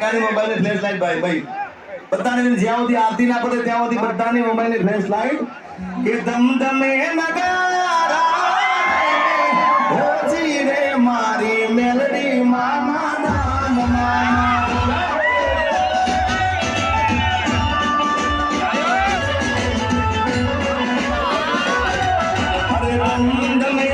ગાડી મોબાઈલ ની flash light ભાઈ બધાને જ્યાં સુધી આરતી ના પડે ત્યાં સુધી બધાની મોબાઈલ ની ફ્લેશ લાઈટ કે ધમધમે નગારા હોજી રે મારી મેલડી મામા નામ અરે ધમધમે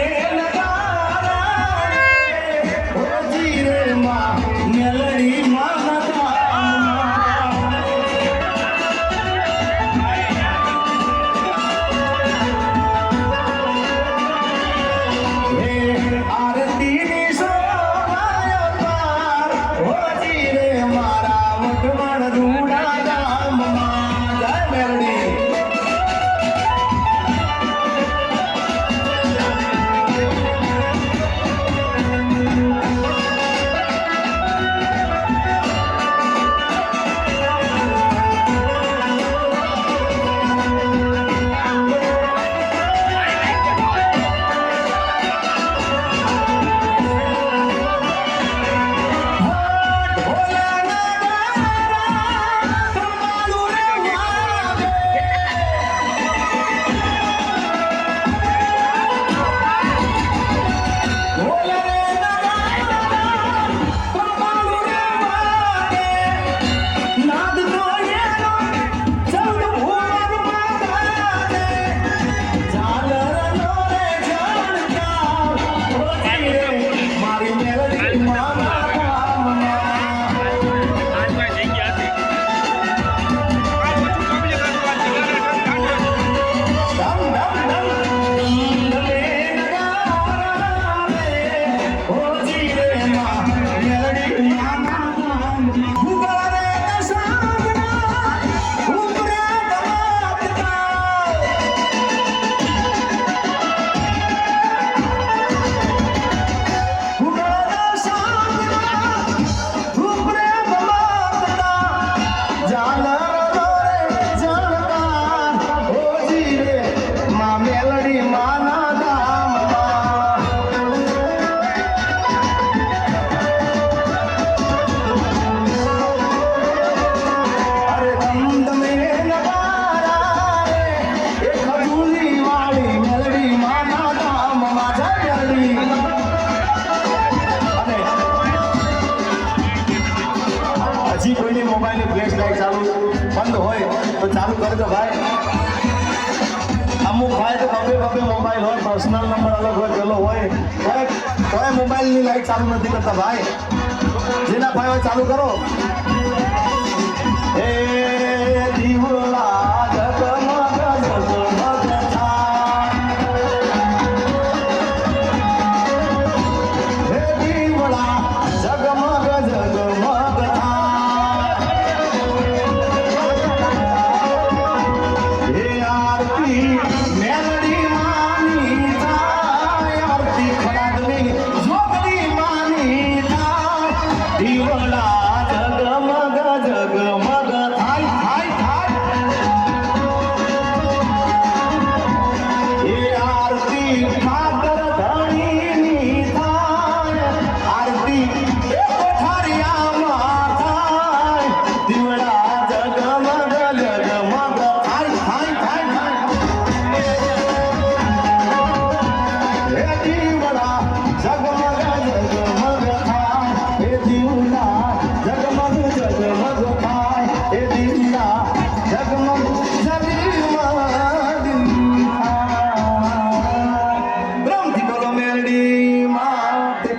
બંધ હોય તો ચાલુ કરજો ભાઈ. અમુક ભાઈ તો બબે મોબાઈલ હોય, પર્સનલ નંબર અલગ હોય, પેલો હોય તોય મોબાઈલની લાઈટ ચાલુ નથી કરતા ભાઈ. જેના ભાઈ હોય ચાલુ કરો. એ દીવલા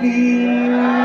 કી